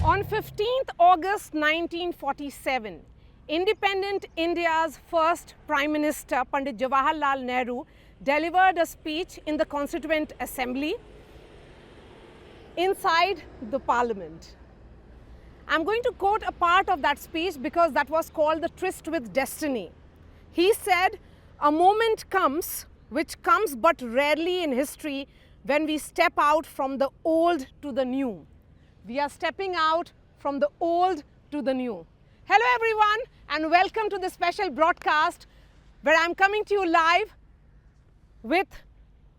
On 15th August 1947, independent India's first Prime Minister, Pandit Jawaharlal Nehru, delivered a speech in the Constituent Assembly inside the Parliament. I'm going to quote a part of that speech because that was called the tryst with destiny. He said, "A moment comes, which comes but rarely in history, when we step out from the old to the new." We are stepping out from the old to the new. Hello everyone and welcome to this special broadcast where I'm coming to you live with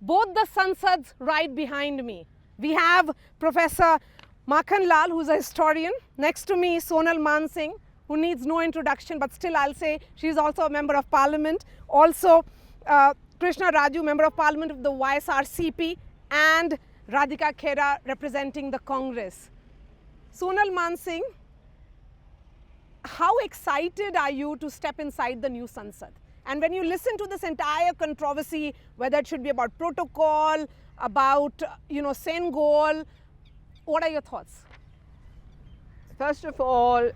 both the Sansads right behind me. We have Professor Makhan Lal, who's a historian. Next to me, Sonal Mansingh, who needs no introduction, but still I'll say she's also a member of parliament. Also, Krishna Raju, member of parliament of the YSRCP, and Radhika Khera, representing the Congress. Sonal Mansingh, how excited are you to step inside the new Sansad? And when you listen to this entire controversy, whether it should be about protocol, about, Sengol, what are your thoughts? First of all,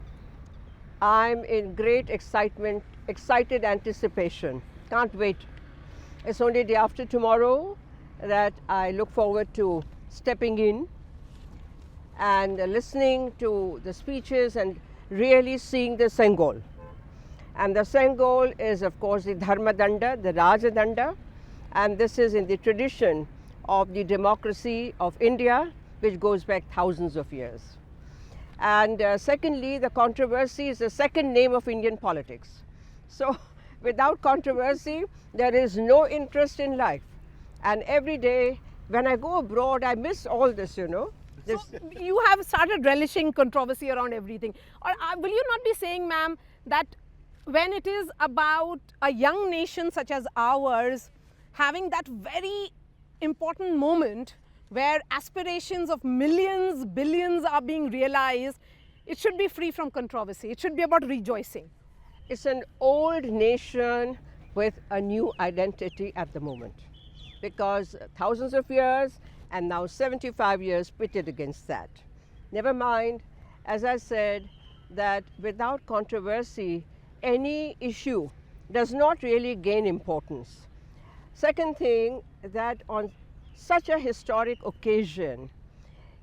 I'm in great excitement, excited anticipation. Can't wait. It's only day after tomorrow that I look forward to stepping in and listening to the speeches and really seeing the Sengol. And the Sengol is, of course, the Dharma Danda, the Raja Danda, and this is in the tradition of the democracy of India, which goes back thousands of years. And secondly, the controversy is the second name of Indian politics. So without controversy, there is no interest in life. And every day when I go abroad, I miss all this, So you have started relishing controversy around everything. Or will you not be saying, ma'am, that when it is about a young nation such as ours having that very important moment where aspirations of millions, billions are being realized, it should be free from controversy. It should be about rejoicing. It's an old nation with a new identity at the moment, because thousands of years and now 75 years pitted against that. Never mind, as I said, that without controversy, any issue does not really gain importance. Second thing, that on such a historic occasion,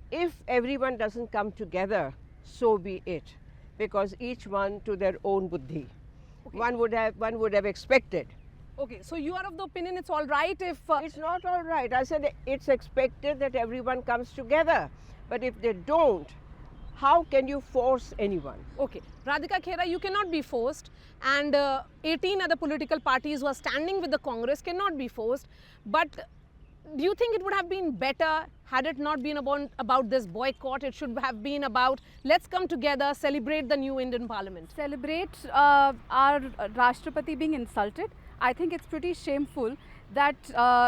if everyone doesn't come together, so be it, because each one to their own buddhi. Okay. One would have expected. Okay, so you are of the opinion it's all right if... It's not all right. I said it's expected that everyone comes together. But if they don't, how can you force anyone? Okay, Radhika Khera, you cannot be forced, and 18 other political parties who are standing with the Congress cannot be forced. But do you think it would have been better had it not been about this boycott? It should have been about, let's come together, celebrate the new Indian Parliament. Celebrate our Rashtrapati being insulted. I think it's pretty shameful that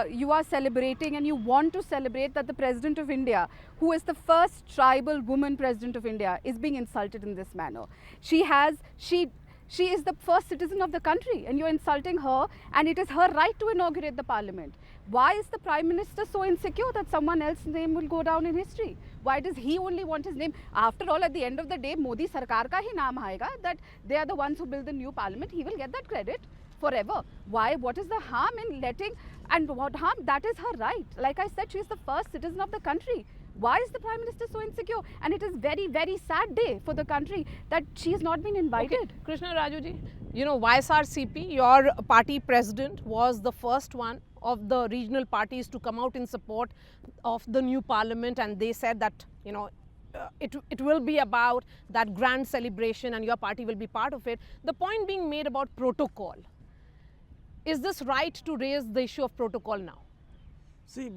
you are celebrating and you want to celebrate that the President of India, who is the first tribal woman President of India, is being insulted in this manner. She is the first citizen of the country and you're insulting her, and it is her right to inaugurate the Parliament. Why is the Prime Minister so insecure that someone else's name will go down in history? Why does he only want his name? After all, at the end of the day, Modi Sarkar ka hi naam aayega, that they are the ones who build the new Parliament. He will get that credit forever. Why? What is the harm in letting, and what harm? That is her right. Like I said, she is the first citizen of the country. Why is the Prime Minister so insecure? And it is very, very sad day for the country that she has not been invited. Okay. Krishna Rajuji, YSRCP, your party president, was the first one of the regional parties to come out in support of the new Parliament, and they said that, it will be about that grand celebration and your party will be part of it. The point being made about protocol. Is this right to raise the issue of protocol now? See,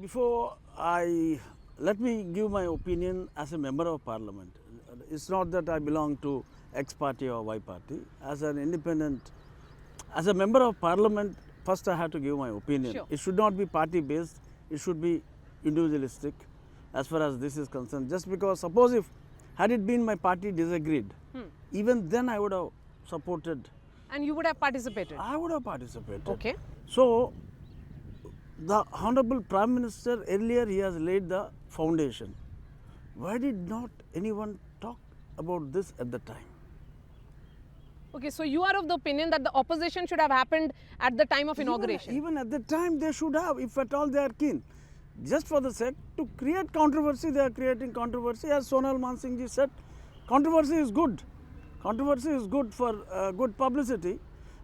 let me give my opinion as a member of parliament. It's not that I belong to X party or Y party. As an independent, as a member of parliament, first I have to give my opinion. Sure. It should not be party based, it should be individualistic as far as this is concerned. Just because, suppose if had it been my party disagreed, even then I would have supported. And you would have participated? I would have participated. Okay. So, the Honorable Prime Minister, earlier he has laid the foundation. Why did not anyone talk about this at the time. Okay, so you are of the opinion that the opposition should have happened at the time of inauguration. Even at the time they should have, if at all they are keen. Just for the sake to create controversy, they are creating controversy. As Sonal Mansingh ji said, controversy is good. Controversy is good for good publicity.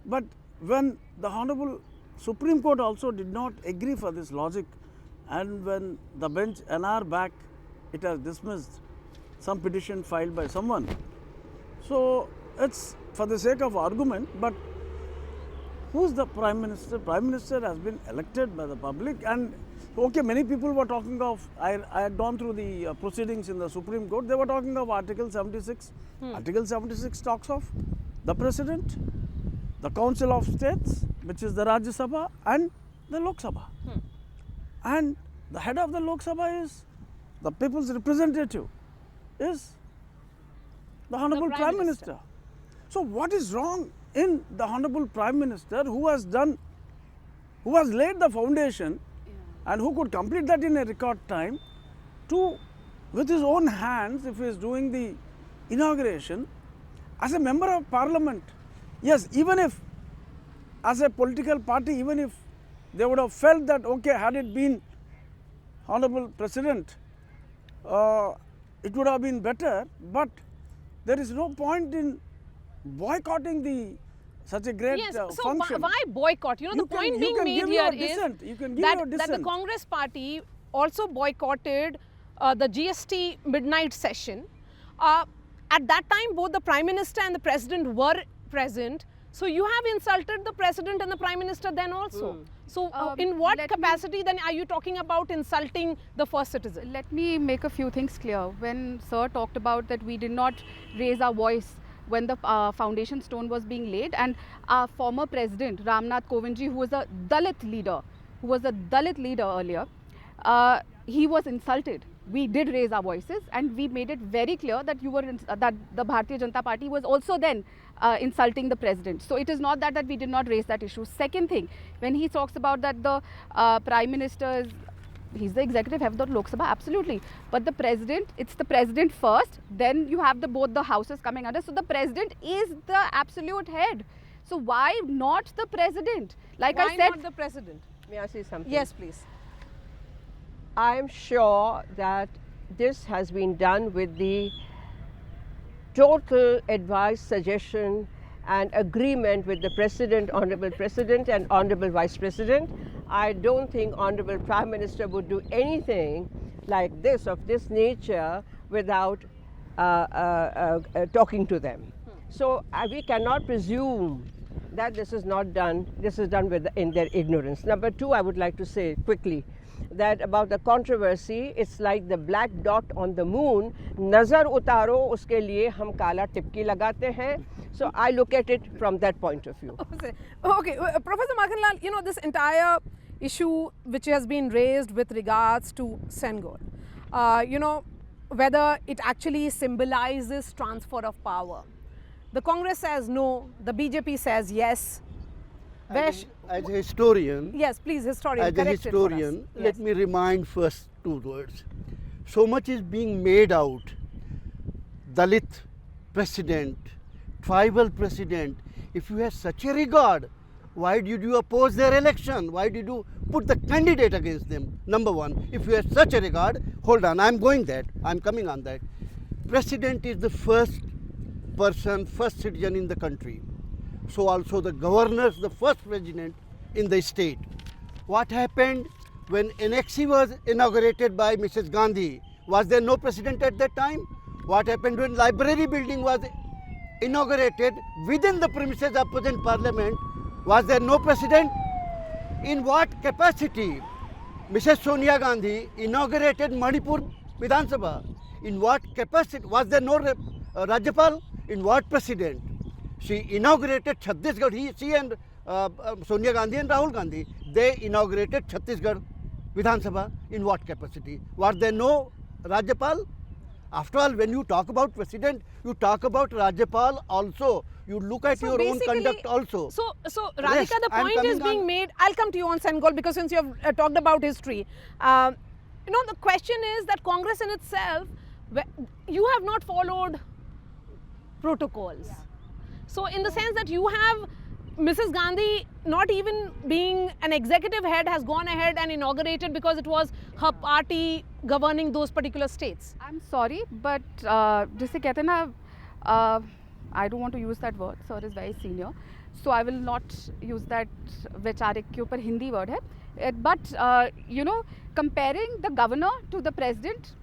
But when the Honorable Supreme Court also did not agree for this logic, and when the bench an hour back it has dismissed some petition filed by someone. So it's for the sake of argument, but who's the Prime Minister? Prime Minister has been elected by the public, and okay, many people were talking of, I had gone through the proceedings in the Supreme Court, they were talking of Article 76. Article 76 talks of the President, the Council of States, which is the Rajya Sabha, and the Lok Sabha. And the head of the Lok Sabha is the people's representative, is the Honorable Prime Minister. So what is wrong in the Honorable Prime Minister who has laid the foundation and who could complete that in a record time to, with his own hands, if he is doing the inauguration, as a member of parliament? Yes, even if as a political party, even if they would have felt that, okay, had it been Honorable President, it would have been better, but there is no point in boycotting such a great Yes, so function. why boycott? You know, the point being made here is that the Congress party also boycotted the GST midnight session. At that time, both the Prime Minister and the President were present. So you have insulted the President and the Prime Minister then also. So in what capacity then are you talking about insulting the first citizen? Let me make a few things clear. When Sir talked about that we did not raise our voice when the foundation stone was being laid, and our former President Ramnath Kovindji, who was a Dalit leader earlier, he was insulted. We did raise our voices and we made it very clear that that the Bharatiya Janata Party was also then insulting the President. So it is not that we did not raise that issue. Second thing, when he talks about that the Prime Minister he's the executive head of the Lok Sabha, absolutely. But the President, it's the President first, then you have both the houses coming under. So the President is the absolute head. So why not the President? Like why I said, not the President? May I say something? Yes, please. I am sure that this has been done with the total advice, suggestion and agreement with the President, Honorable President and Honorable Vice President. I don't think Honorable Prime Minister would do anything like this, of this nature, without talking to them. So we cannot presume that this is not done, this is done in their ignorance. Number two, I would like to say quickly that about the controversy, it's like the black dot on the moon. Nazar utaro, uske liye hum kala tipki lagate hain. So I look at it from that point of view. Okay, Professor Makhanlal, you know, this entire issue which has been raised with regards to Senghor, you know, whether it actually symbolizes transfer of power. The Congress says no, the BJP says yes. As a historian, yes, please, historian, as a correct historian, it for us. let me remind first two words. So much is being made out. Dalit president, tribal president. If you have such a regard, why did you oppose their election? Why did you put the candidate against them? Number one, if you have such a regard, hold on, I'm coming on that. President is the first person, first citizen in the country. So also the governors, the first president in the state. What happened when NXC was inaugurated by Mrs. Gandhi? Was there no president at that time? What happened when library building was inaugurated within the premises of present parliament? Was there no president? In what capacity Mrs. Sonia Gandhi inaugurated Manipur Vidhan Sabha? In what capacity? Was there no Rajyapal? In what president? She inaugurated Chhattisgarh, she and Sonia Gandhi and Rahul Gandhi, they inaugurated Chhattisgarh Vidhan Sabha. In what capacity? Was there no Rajyapal? After all, when you talk about president, you talk about Rajyapal also. You look at your own conduct also. So Radhika, the point is being made. I'll come to you on Senghor because since you have talked about history, you know, the question is that Congress in itself, you have not followed protocols. So in the sense that you have Mrs. Gandhi, not even being an executive head, has gone ahead and inaugurated because it was her party governing those particular states. I'm sorry, but जिसे कहते हैं ना, I don't want to use that word. Sir is very senior, so I will not use that वैचारिक के ऊपर Hindi word है. But you know, comparing the governor to the president,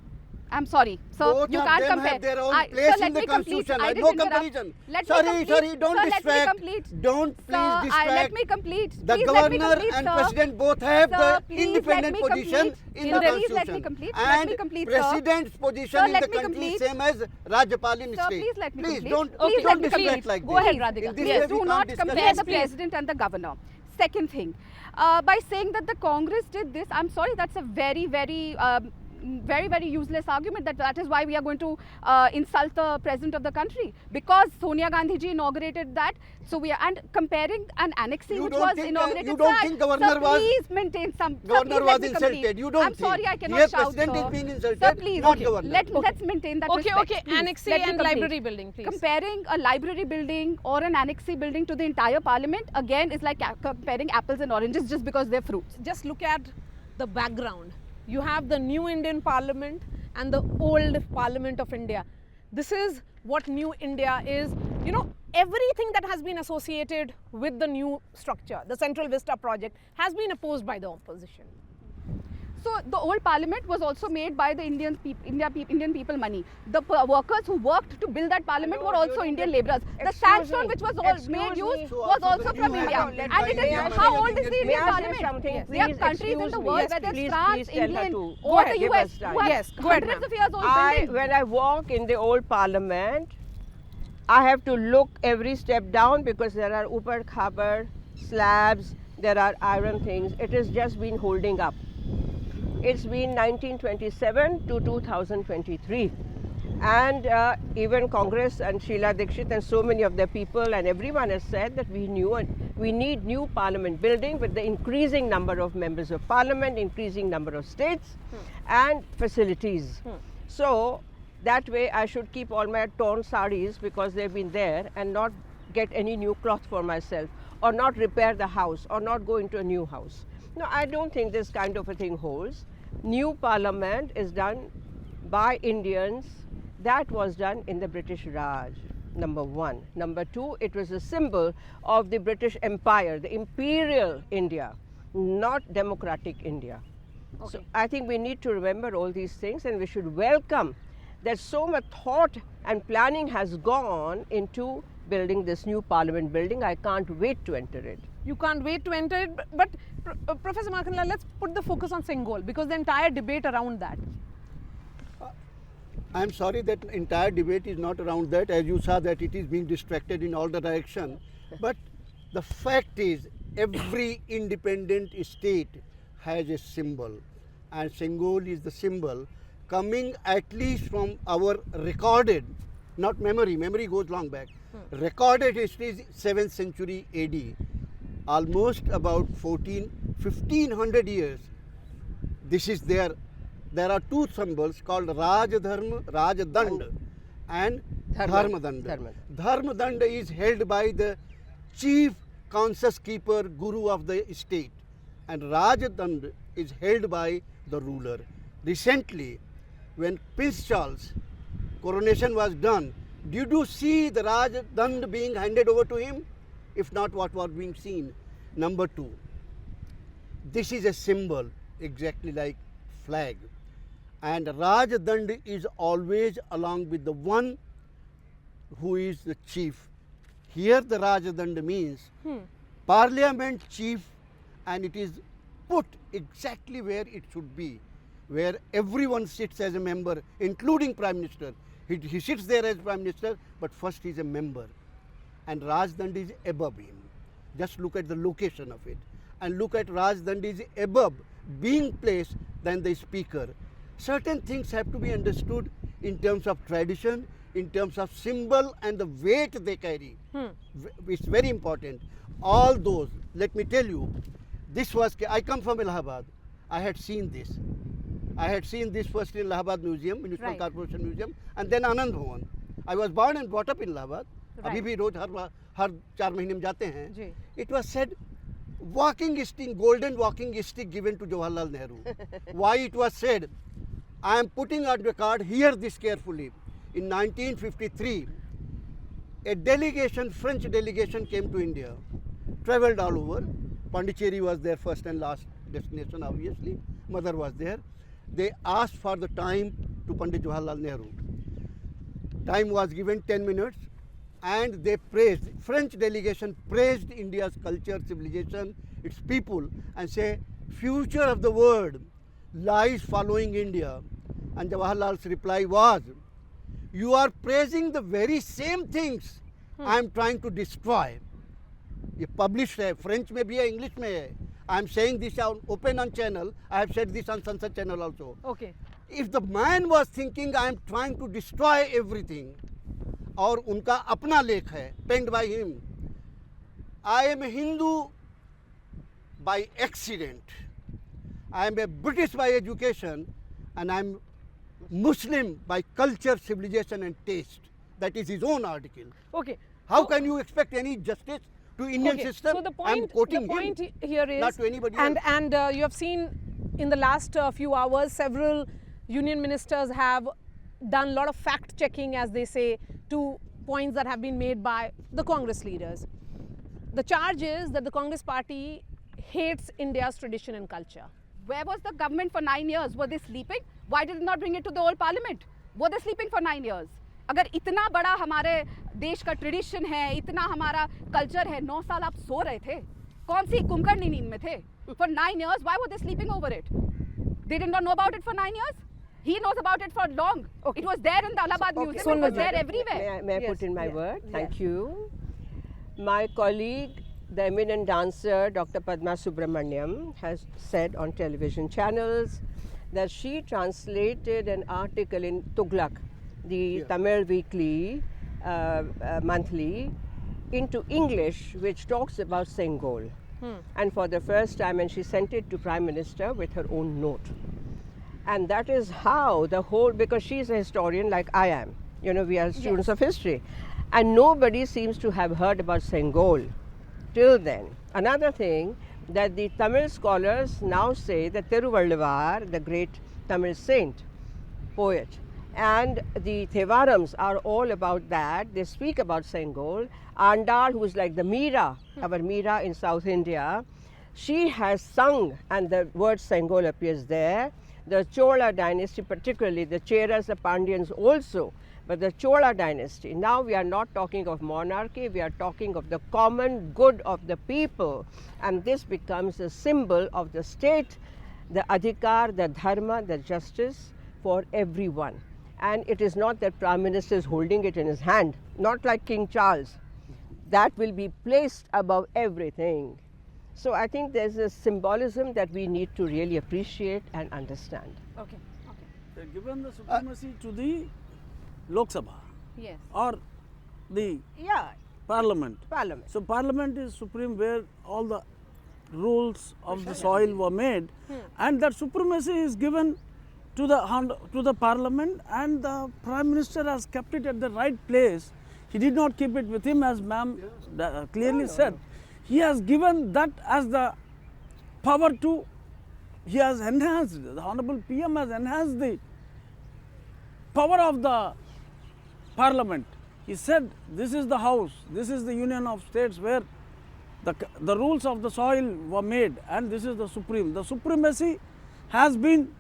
I'm sorry, sir, Both you of can't them compare. have their own Sir, place in let the me complete. constitution. I No didn't interrupt. comparison. Let me Sorry, complete. sorry, don't Sir, let me distract. complete. Don't please Sir, distract. let me complete. The Please let me governor complete, and sir. president both have Sir, the please independent let me position complete. in Sir, the please let me constitution. complete. And Let me complete, sir. president's position Sir, in let the me country complete. same as Rajyapal in Sir, state. please let me Please complete. don't Please don't let me distract complete. like Go this. ahead, Radhika. In this Yes, way we do not can't discuss compare the anything. president and the governor. Second thing, by saying that the Congress did this, I'm sorry, that's a very, very useless argument. That is why we are going to insult the president of the country, because Sonia Gandhi ji inaugurated that. So we are, and comparing an annexee You which don't was think, inaugurated. you don't Sir, think governor sir, was- please maintain some. Sir, Governor please was let me complete. insulted. You don't I'm sorry, think. I cannot Here shout. president Sir. is being insulted, Sir, please. not governor. Let's maintain that Okay, respect. okay, Please, annexee let me and complete. library building, please. Comparing a library building or an annexee building to the entire parliament again is like comparing apples and oranges just because they're fruits. Just look at the background. You have the new Indian Parliament and the old Parliament of India. This is what new India is. You know, everything that has been associated with the new structure, the Central Vista project, has been opposed by the opposition. So the old parliament was also made by the Indian people money. The workers who worked to build that parliament were also Indian labourers. The sandstone which was made use was also from India. And it is, how old is the Indian parliament? There are countries in the world, whether it's France, England, or the US, who have Yes, go ahead, hundreds ma'am. of years old buildings. When I walk in the old parliament, I have to look every step down because there are upar khabar slabs, there are iron things. It has just been holding up. It's been 1927 to 2023. And even Congress and Sheila Dikshit and so many of their people and everyone has said that we need new parliament building with the increasing number of members of parliament, increasing number of states and facilities. So that way I should keep all my torn saris because they've been there and not get any new cloth for myself, or not repair the house, or not go into a new house. No, I don't think this kind of a thing holds. New parliament is done by Indians. That was done in the British Raj, number one. Number two, it was a symbol of the British Empire, the imperial India, not democratic India. So I think we need to remember all these things, and we should welcome that so much thought and planning has gone into building this new parliament building. I can't wait to enter it. You can't wait to enter it. But Professor Markanla, let's put the focus on Singol, because the entire debate around that. I am sorry that entire debate is not around that. As you saw that it is being distracted in all the direction. But the fact is every independent state has a symbol, and Singol is the symbol coming at least from our recorded, not memory, memory goes long back, recorded history is 7th century AD, almost about 1500 years. This is there. There are two symbols called Rajdharma, Rajdand and Dharmadand. Dharmadand is held by the chief conscience keeper, guru of the state, and Rajdand is held by the ruler. Recently, when Prince Charles' coronation was done, did you see the Rajdand being handed over to him? If not, what was being seen? Number two, this is a symbol exactly like flag, and Rajdand is always along with the one who is the chief. Here the Rajdand means parliament chief, and it is put exactly where it should be, where everyone sits as a member, including Prime Minister. He sits there as Prime Minister, but first he is a member, and Rajdand is above him. Just look at the location of it, and look at Rajdand is above, being placed than the speaker. Certain things have to be understood in terms of tradition, in terms of symbol and the weight they carry. It's very important. All those, let me tell you, this was, I come from Allahabad. I had seen this. I had seen this first in Allahabad Museum, Municipal Right. Corporation Museum, and then Anand Bhavan. I was born and brought up in Allahabad. Right. अभी भी रोज हर 4 महीने में जाते हैं. जी. It was said walking stick, golden walking stick given to Jawaharlal Nehru. Why it was said? I am putting on the card, hear this carefully. In 1953, a delegation, French delegation came to India, travelled all over. Pondicherry was their first and last destination, obviously. Mother was there. They asked for the time to Pandit Jawaharlal Nehru. Time was given 10 minutes and they praised, French delegation praised India's culture, civilization, its people and say, future of the world lies following India. And Jawaharlal's reply was, you are praising the very same things I am trying to destroy. ये published है, French में भी है, English में है. I am saying this on open on channel. I have said this on Sunset channel also. Okay. If the man was thinking I am trying to destroy everything, और उनका अपना लेख है, penned by him, I am a Hindu by accident. I am a British by education, and I am Muslim by culture, civilization, and taste. That is his own article. Okay. How can you expect any justice to Indian Okay, system? so the I'm point, quoting the point him, here is, not to anybody and else. you have seen in the last few hours, several union ministers have done a lot of fact checking, as they say, to points that have been made by the Congress leaders. The charge is that the Congress party hates India's tradition and culture. Where was the government for 9 years? Were they sleeping? Why did they not bring it to the whole parliament? Were they sleeping for 9 years? अगर इतना बड़ा हमारे देश का tradition है, इतना हमारा culture है, 9 साल आप सो रहे थे, कौन सी कुंभकर्णी नींद में थे? For 9 years, why were they sleeping over it? They did not know about it for 9 years? He knows about it for long. Okay. It was there in the Allahabad Museum, So it was there everywhere. May I Yes, put in my yeah, word? yeah. Thank you. My colleague, the eminent dancer, Dr. Padma Subramaniam, has said on television channels that she translated an article in Tughlaq, the Tamil weekly, monthly, into English, which talks about Sengol. And for the first time, and she sent it to Prime Minister with her own note. And that is how the whole, because she's a historian like I am, you know, we are students of history, and nobody seems to have heard about Sengol till then. Another thing that the Tamil scholars now say that Thiruvalluvar, the great Tamil saint, poet, and the Thevarams are all about that. They speak about Sengol. Andal, who is like the Meera, our Meera in South India, she has sung, and the word Sengol appears there. The Chola dynasty, particularly the Cheras, the Pandyans also, but the Chola dynasty. Now we are not talking of monarchy, we are talking of the common good of the people, and this becomes a symbol of the state, the adhikar, the dharma, the justice for everyone. And it is not that Prime Minister is holding it in his hand, not like King Charles. That will be placed above everything. So I think there's a symbolism that we need to really appreciate and understand. Okay. They have given the supremacy to the Lok Sabha Yes. or the Yeah, Parliament. Parliament. So Parliament is supreme, where all the rules of the soil were made, and that supremacy is given to the Parliament, and the Prime Minister has kept it at the right place. He did not keep it with him, as ma'am clearly said. He has given that as the power to, he has enhanced, the Honorable PM has enhanced the power of the Parliament. He said, this is the house, this is the Union of States where the rules of the soil were made, and this is the supreme. The supremacy has been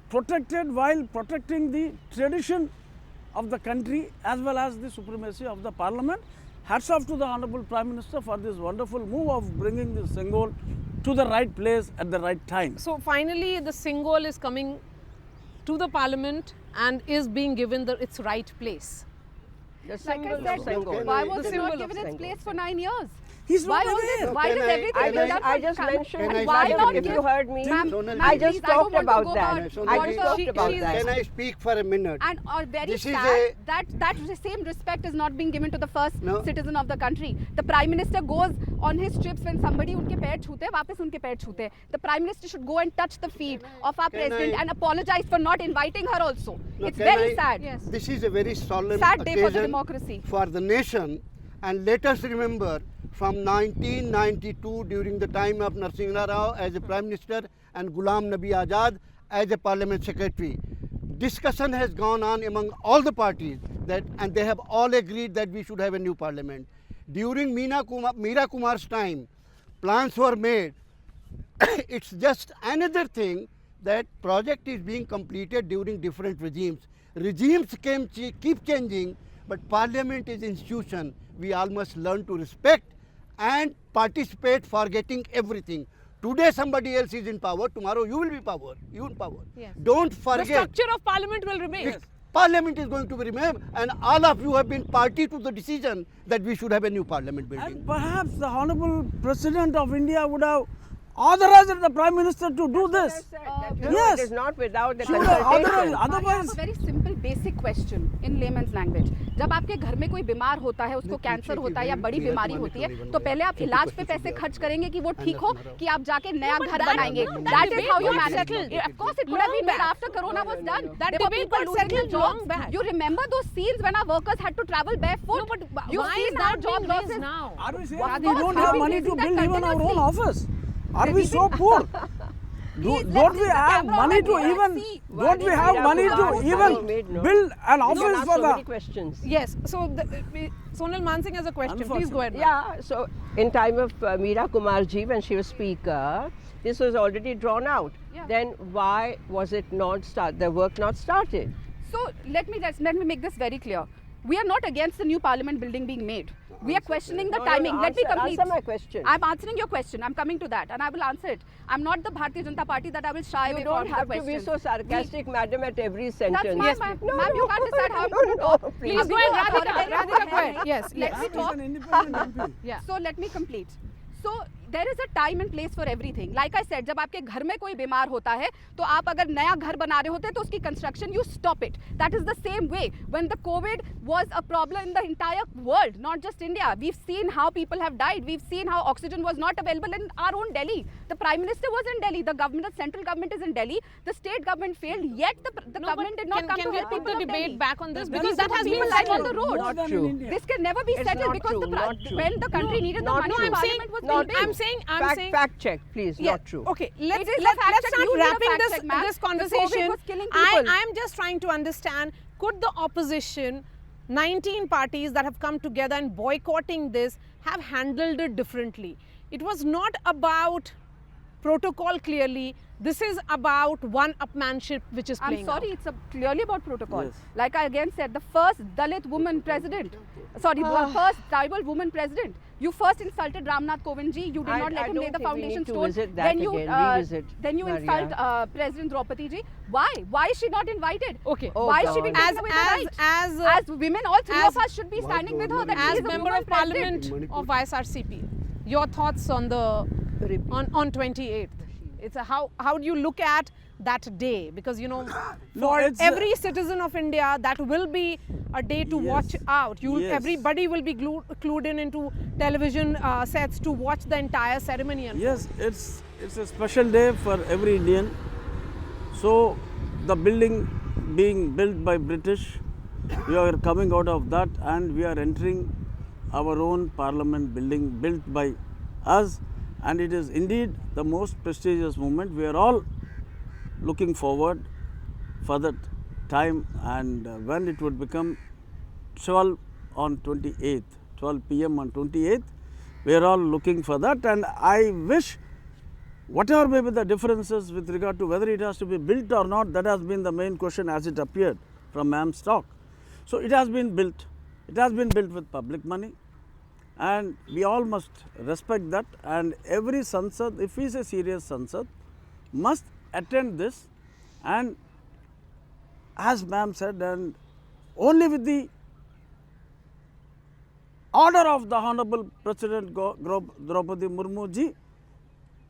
protected while protecting the tradition of the country as well as the supremacy of the Parliament. Hats off to the Honorable Prime Minister for this wonderful move of bringing the Sengol to the right place at the right time. So finally, the Sengol is coming to the Parliament and is being given its right place. The Like symbol I of said, Senghor. why The was it symbol not of given its Senghor. place for 9 years? He's Why not was aware. it? Why Can does I- everything can build I- up I from just Khan? mentioned. Can I Why speak not a If minute? you heard me, Ma'am, Sonal, ma'am, I please, just don't talked want to about go that. about Sonal, I what just the- talked about she's- that. Can I speak for a minute? And very This is sad a- that same respect is not being given to the first No. citizen of the country. The Prime Minister goes on his trips when somebody उनके पैर छूते हैं, वापस उनके पैर छूते हैं. The Prime Minister should go and touch the feet of our Can President I- and apologize for not inviting her also. No, It's can very I- sad. Yes. This is a very solemn Sad day for the occasion democracy. for the nation, and let us remember from 1992 during the time of Narasimha Rao as a Prime Minister and Ghulam Nabi Azad as a Parliament Secretary. Discussion has gone on among all the parties and they have all agreed that we should have a new parliament. During Meera Kumar's time, plans were made. It's just another thing that project is being completed during different regimes. Regimes keep changing, but parliament is institution we all must learn to respect and participate, forgetting everything. Today somebody else is in power, tomorrow you will be power. You in power. Yes. Don't The forget. structure of parliament will remain. Parliament is going to be removed, and all of you have been party to the decision that we should have a new parliament building. And perhaps the Honorable President of India would have authorized the Prime Minister to do this. It is not without the Should have authorized. consultation. I have Otherwise, a very simple basic question in layman's language. जब आपके घर में कोई बीमार होता है, उसको cancer होता है या बड़ी बीमारी होती है, तो पहले आप इलाज पे पैसे खर्च करेंगे कि वो ठीक हो, कि आप जाके नया घर बनाएंगे. That is how you manage. Of course, it could have been made after Corona was done. That There were debate people got losing their settled long jobs. back. You remember those scenes when our workers had to travel barefoot? No, but You've why seen is how that job being raised losses now? are we saying Of we course, don't we've have been money to raising that build even our own continuously. office? Are we so poor? Don't we have money to even? Don't we have money to even build an You office ask for so many the? questions. Yes. So Sonal Mansingh has a question. Please go ahead. ma'am. Yeah, so in time of Meera Kumarji, when she was speaker, this was already drawn out. Yeah. Then why was it not the work not started? So let me make this very clear. We are not against the new parliament building being made. We are questioning the No, timing. Let me complete. Answer my question. I'm answering your question. I'm coming to that, and I will answer it. I'm not the Bharatiya Janata Party that I will shy away You don't from have the to be question. so sarcastic, madam, at every sentence. That's my, ma'am, you can't decide how I'm no, going to no, talk. please. I'm Go being ahead, authoritative. Radhika, go ahead. Yes, Let yes. me talk. An independent MP. Yeah. So let me complete. So there is a time and place for everything. Like I said, जब आपके घर में कोई बीमार होता है, तो आप अगर नया घर बना रहे होते हैं, तो उसकी construction you stop it. That is the same way. When the COVID was a problem in the entire world, not just India, we've seen how people have died. We've seen how oxygen was not available in our own Delhi. The Prime Minister was in Delhi. The government, the central government is in Delhi. The state government failed. Yet the government did not come Can to we help put people the of Delhi. debate back on this? This Because that has people been life on settled. the road. Not More than true. in India. This can never be It's settled not because true, not true. when the country needed the not money, true. the No, I'm parliament was not being true. built. I'm saying. Fact check, please. Yeah, Not true. Okay, let's It is a fact let's check. start You need a wrapping fact this check, ma'am. this The COVID conversation. was killing people. I'm just trying to understand, could the opposition, 19 parties that have come together and boycotting this, have handled it differently? It was not about protocol clearly. This is about one-upmanship which is playing I'm sorry, out. it's clearly about protocol. Yes. Like I again said, the first Dalit woman president, the first tribal woman president. You first insulted Ramnath Kovind ji. You did not let him lay don't the think we foundation need to stone. visit that Then you again, revisit, then you Maria. insult President Droupadi ji. Why? Why is she not invited? Okay. Oh, Why is she being God. taken away the right? As women, all three as- of us should be standing with her. That she as is a member woman of parliament president. of ISRCP, your thoughts on the on 28th? It's a, how do you look at that day? Because No, for it's every citizen of India, that will be a day to watch Yes. out. Yes. Everybody will be clued in into television sets to watch the entire ceremony. Yes, it's a special day for every Indian. So the building being built by British, we are coming out of that and we are entering our own parliament building built by us, and it is indeed the most prestigious moment. We are all looking forward for that time, and when it would become 12 on 28th, 12 p.m. on 28th, we are all looking for that. And I wish, whatever may be the differences with regard to whether it has to be built or not, that has been the main question as it appeared from ma'am's talk. So it has been built. It has been built with public money, and we all must respect that. And every Sansad, if he is a serious Sansad, must attend this, and as ma'am said, and only with the order of the Honorable President Droupadi Murmu ji,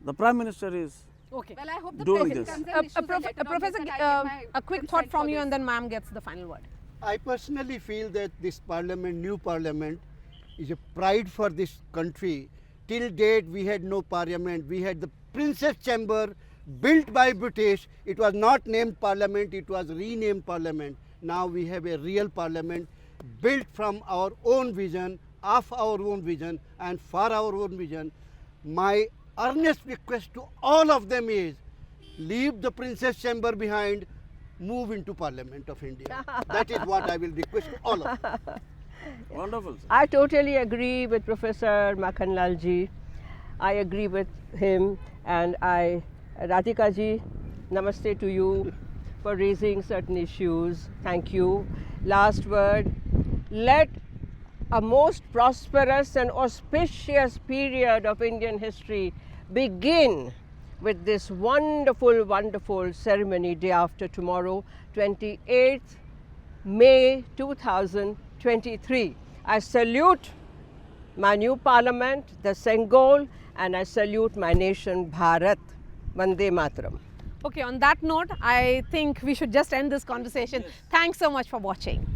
the Prime Minister is Okay. Well, I hope the Doing president this. comes and issues a letter on Professor, this and I give my a quick consent thought for from you, this. and then ma'am gets the final word. I personally feel that this parliament, new parliament, is a pride for this country. Till date, we had no parliament. We had the Princess Chamber built by British. It was not named parliament, it was renamed parliament. Now we have a real parliament built from our own vision, of our own vision, and for our own vision. My earnest request to all of them is, leave the Princess Chamber behind, move into Parliament of India. That is what I will request to all of them. wonderful. Sir. I totally agree with Professor Makhanlal ji. I agree with him, and Radhika ji, namaste to you for raising certain issues. Thank you. Last word, let a most prosperous and auspicious period of Indian history begin with this wonderful, wonderful ceremony day after tomorrow, 28th May 2023. I salute my new parliament, the Sengol, and I salute my nation, Bharat. Vande Mataram. Okay, on that note, I think we should just end this conversation. Thanks so much for watching.